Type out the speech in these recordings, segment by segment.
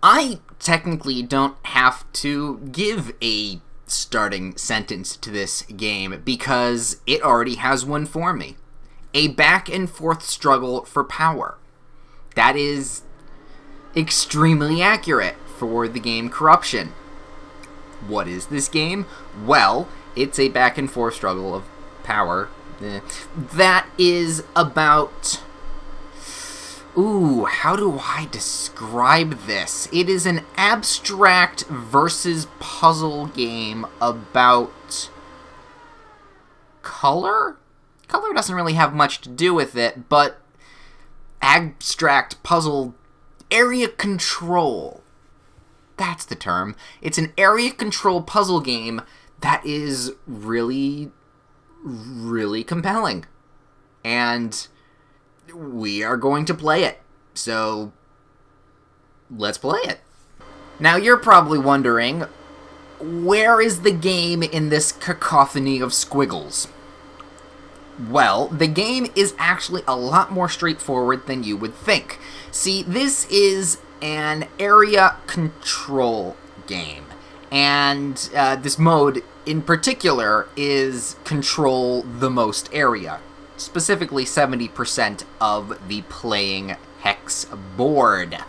I technically don't have to give a starting sentence to this game because it already has one for me. A back and forth struggle for power. That is extremely accurate for the game Corruption. What is this game? Well, it's a back and forth struggle of power. That is about... Ooh, how do I describe this? It is an abstract versus puzzle game about color? Color doesn't really have much to do with it, but abstract puzzle area control. That's the term. It's an area control puzzle game that is really, really compelling. And we are going to play it. So, let's play it. Now, you're probably wondering, where is the game in this cacophony of squiggles? Well, the game is actually a lot more straightforward than you would think. See, this is an area control game. And this mode, in particular, is control the most area. Specifically 70% of the playing hex board.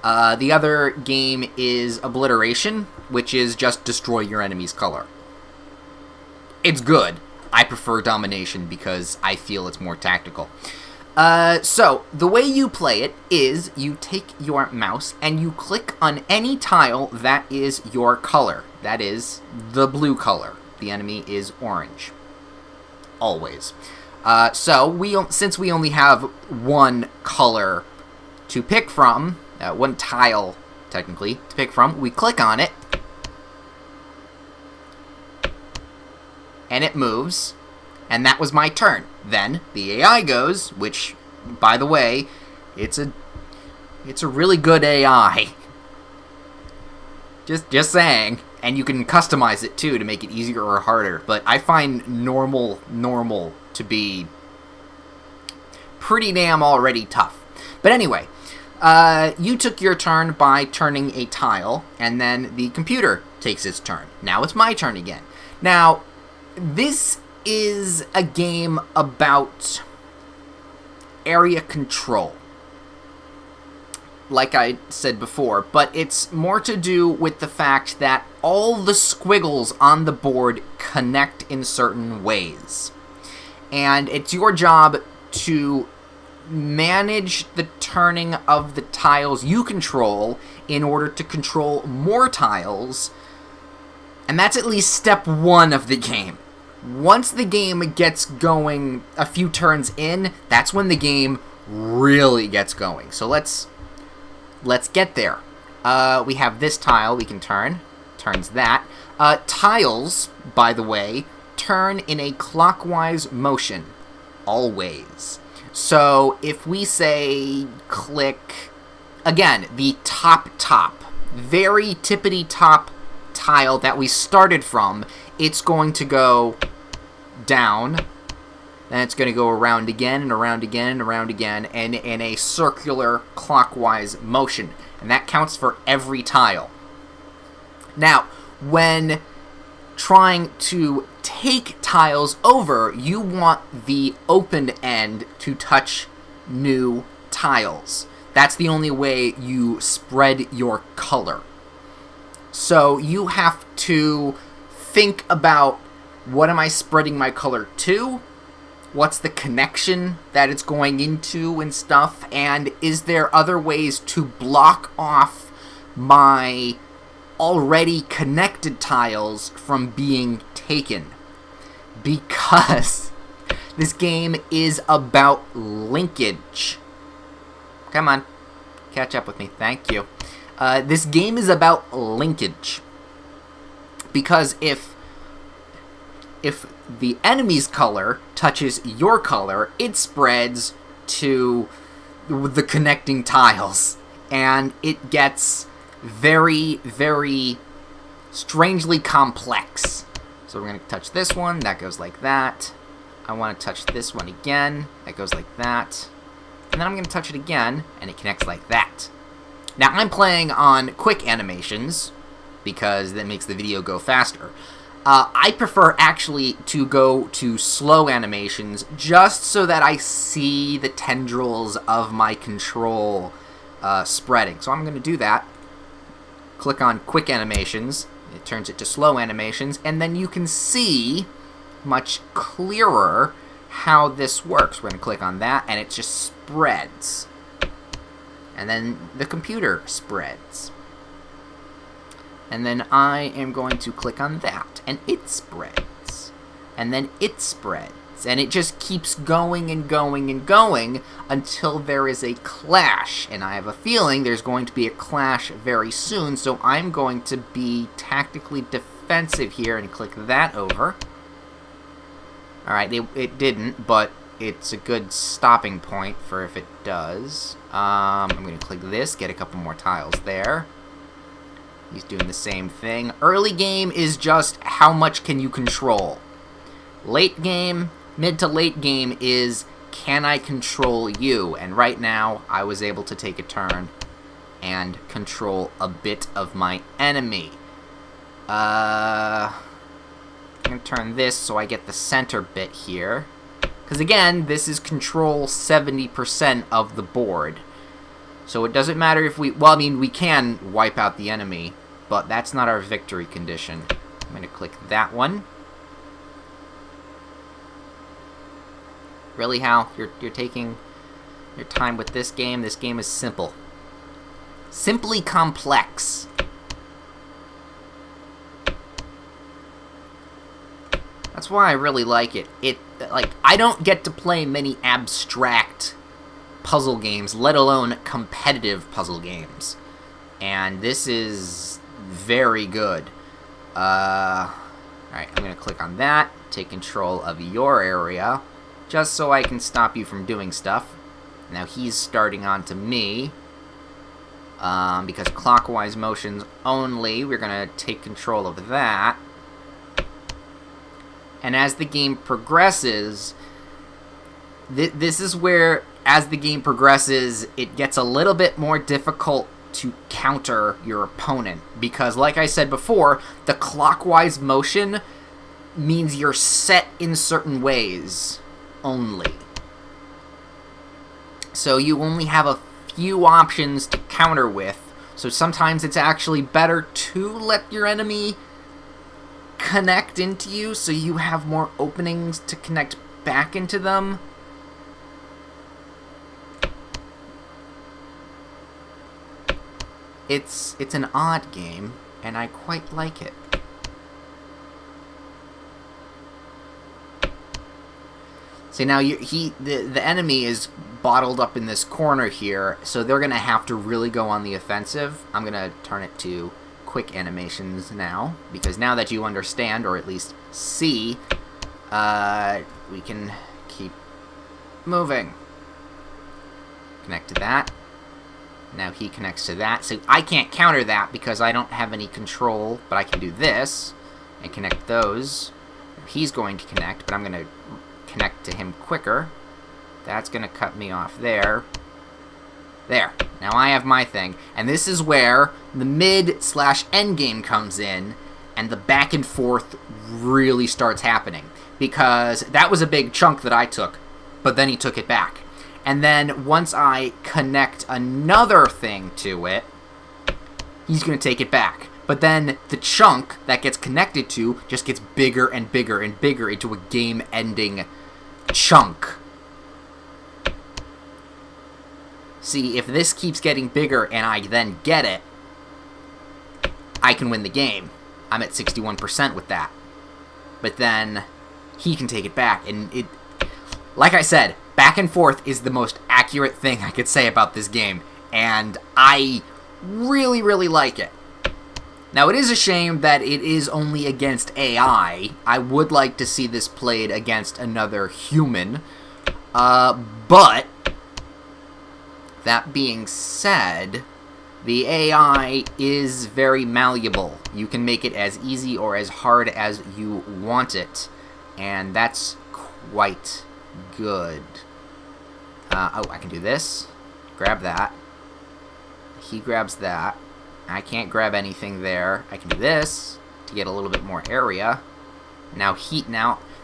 The other game is Obliteration, which is just destroy your enemy's color. It's good. I prefer Domination because I feel it's more tactical. So, the way you play it is you take your mouse and you click on any tile that is your color. That is the blue color. The enemy is orange. Always. So, since we only have one color to pick from, one tile, technically, to pick from, we click on it, and it moves, and that was my turn. Then, the AI goes, which, by the way, it's a really good AI. Just saying. And you can customize it, too, to make it easier or harder, but I find normal to be pretty damn already tough. But anyway, you took your turn by turning a tile, and then the computer takes its turn. Now it's my turn again. Now, this is a game about area control, like I said before, but it's more to do with the fact that all the squiggles on the board connect in certain ways. And it's your job to manage the turning of the tiles you control in order to control more tiles. And that's at least step one of the game. Once the game gets going a few turns in, that's when the game really gets going. So let's get there. We have this tile we can turn. Turns that. Tiles, by the way, turn in a clockwise motion. Always. So if we say click, again, the top, very tippity top tile that we started from, it's going to go down, then it's going to go around again and around again and around again, and in a circular clockwise motion. And that counts for every tile. Now, when trying to take tiles over, you want the open end to touch new tiles. That's the only way you spread your color. So you have to think about, what am I spreading my color to? What's the connection that it's going into and stuff? And is there other ways to block off my already connected tiles from being taken? Because this game is about linkage. Come on, catch up with me. Thank you. This game is about linkage. Because if the enemy's color touches your color, it spreads to the connecting tiles. And it gets very, very strangely complex. So we're going to touch this one. That goes like that. I want to touch this one again. That goes like that. And then I'm going to touch it again, and it connects like that. Now, I'm playing on quick animations, because that makes the video go faster. I prefer actually to go to slow animations, just so that I see the tendrils of my control spreading. So I'm going to do that. Click on quick animations. It turns it to slow animations, and then you can see much clearer how this works. We're going to click on that, and it just spreads. And then the computer spreads. And then I am going to click on that, and it spreads. And then it spreads. And it just keeps going and going and going until there is a clash. And I have a feeling there's going to be a clash very soon, so I'm going to be tactically defensive here and click that over. Alright, it didn't, but it's a good stopping point for if it does. I'm going to click this, get a couple more tiles there. He's doing the same thing. Early game is just how much can you control. Late game, mid to late game is can I control you? And right now, I was able to take a turn and control a bit of my enemy. I'm going to turn this so I get the center bit here. Because again, this is control 70% of the board. So it doesn't matter if we... Well, I mean, we can wipe out the enemy, but that's not our victory condition. I'm going to click that one. Really, Hal? You're taking your time with this game? This game is simple. Simply complex. That's why I really like it. I don't get to play many abstract puzzle games, let alone competitive puzzle games. And this is very good. Alright, I'm going to click on that, take control of your area, just so I can stop you from doing stuff. Now he's starting on to me. Because clockwise motions only, we're going to take control of that. And as the game progresses, this is where, as the game progresses, it gets a little bit more difficult to counter your opponent. Because, like I said before, the clockwise motion means you're set in certain ways only. So you only have a few options to counter with. So sometimes it's actually better to let your enemy connect into you so you have more openings to connect back into them. It's an odd game, and I quite like it. See, now the enemy is bottled up in this corner here, so they're going to have to really go on the offensive. I'm going to turn it to quick animations now, because now that you understand, or at least see, we can keep moving. Connect to that. Now he connects to that. So I can't counter that because I don't have any control, but I can do this and connect those. He's going to connect, but I'm going to connect to him quicker. That's going to cut me off there. There. Now I have my thing. And this is where the mid/end game comes in, and the back and forth really starts happening. Because that was a big chunk that I took, but then he took it back. And then once I connect another thing to it, he's going to take it back. But then the chunk that gets connected to just gets bigger and bigger and bigger into a game-ending chunk. See, if this keeps getting bigger and I then get it, I can win the game. I'm at 61% with that. But then he can take it back. And it, like I said, back and forth is the most accurate thing I could say about this game. And I really, really like it. Now, it is a shame that it is only against AI. I would like to see this played against another human. But that being said, the AI is very malleable. You can make it as easy or as hard as you want it. And that's quite good. Oh, I can do this. Grab that. he grabs that. I can't grab anything there. I can do this to get a little bit more area. Now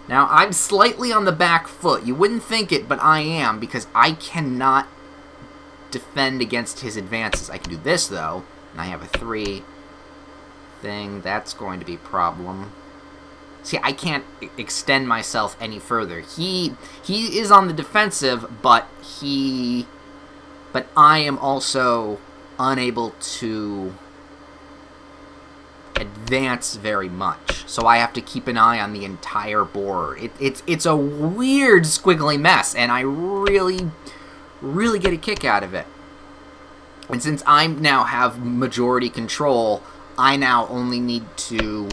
Now I'm slightly on the back foot. You wouldn't think it, but I am, because I cannot defend against his advances. I can do this, though, and I have a 3 thing. That's going to be a problem. See, I can't extend myself any further. He is on the defensive, but I am also unable to advance very much. So I have to keep an eye on the entire board. It's a weird squiggly mess, and I really get a kick out of it. And since I now have majority control, I now only need to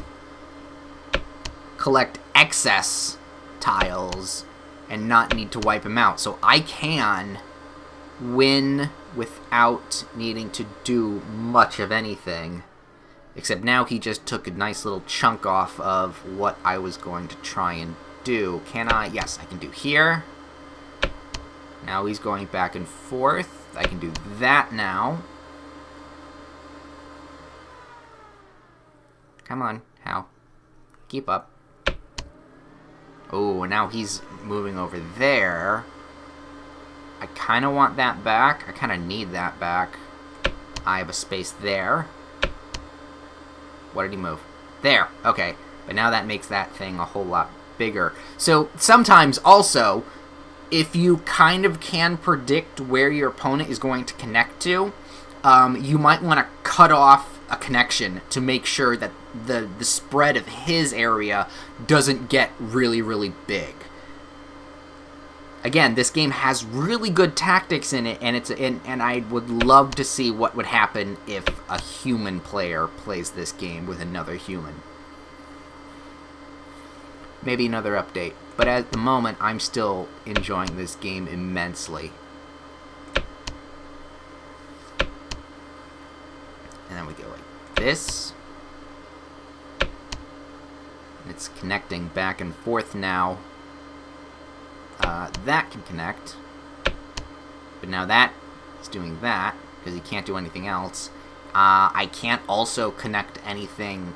collect excess tiles and not need to wipe them out. So I can win without needing to do much of anything. Except now he just took a nice little chunk off of what I was going to try and do. Can I? Yes, I can do here. Now he's going back and forth. I can do that now. Come on, Hal. Keep up. Oh, now he's moving over there. I kind of want that back. I kind of need that back. I have a space there. What did he move? There. Okay. But now that makes that thing a whole lot bigger. So sometimes also, if you kind of can predict where your opponent is going to connect to, you might want to cut off a connection to make sure that the spread of his area doesn't get really big. Again, this game has really good tactics in it, and I would love to see what would happen if a human player plays this game with another human. Maybe another update, but at the moment, I'm still enjoying this game immensely. And then we go like this. And it's connecting back and forth now. That can connect. But now that is doing that, because he can't do anything else. I can't also connect anything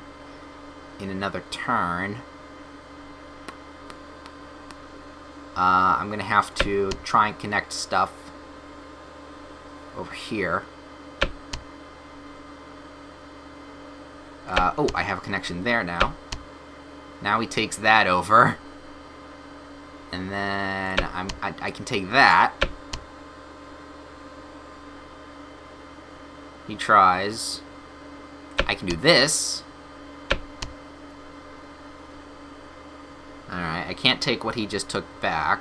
in another turn. I'm going to have to try and connect stuff over here. Oh, I have a connection there now. Now he takes that over. And then I can take that. He tries. I can do this. Alright, I can't take what he just took back.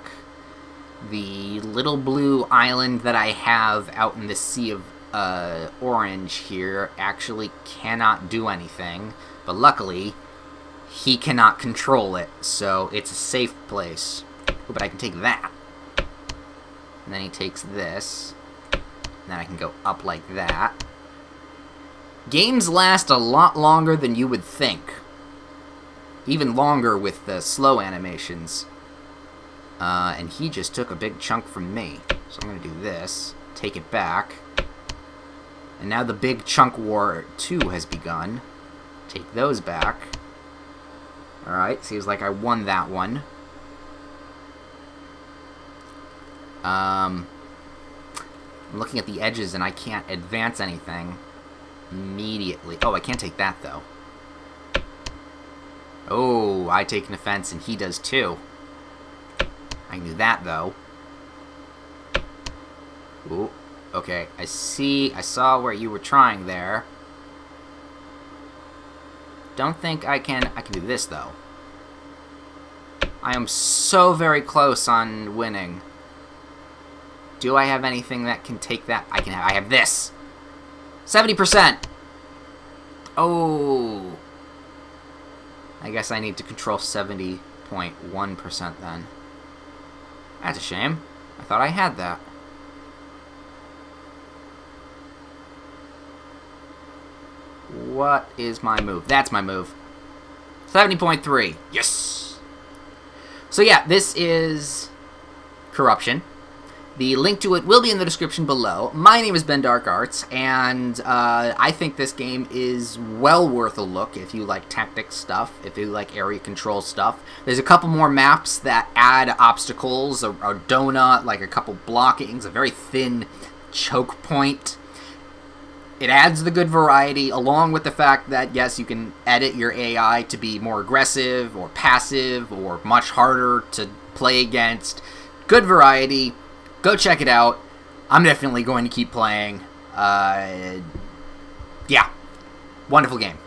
The little blue island that I have out in the sea of orange here actually cannot do anything. But luckily, he cannot control it, so it's a safe place. Oh, but I can take that. And then he takes this. And then I can go up like that. Games last a lot longer than you would think. Even longer with the slow animations. And he just took a big chunk from me. So I'm going to do this. Take it back. And now the big chunk war 2 has begun. Take those back. Alright, seems like I won that one. I'm looking at the edges and I can't advance anything immediately. Oh, I can't take that, though. Oh, I take an offense and he does too. I can do that, though. Ooh, okay. I saw where you were trying there. Don't think I can do this, though. I am so very close on winning. Do I have anything that can take that? I have this. 70%. Oh. I guess I need to control 70.1% then. That's a shame. I thought I had that. What is my move? That's my move. 70.3. Yes! So yeah, this is Corruption. The link to it will be in the description below. My name is Ben Dark Arts, and I think this game is well worth a look if you like tactics stuff, if you like area control stuff. There's a couple more maps that add obstacles, a donut, like a couple blockings, a very thin choke point. It adds the good variety, along with the fact that, yes, you can edit your AI to be more aggressive or passive or much harder to play against. Good variety. Go check it out. I'm definitely going to keep playing. Yeah. Wonderful game.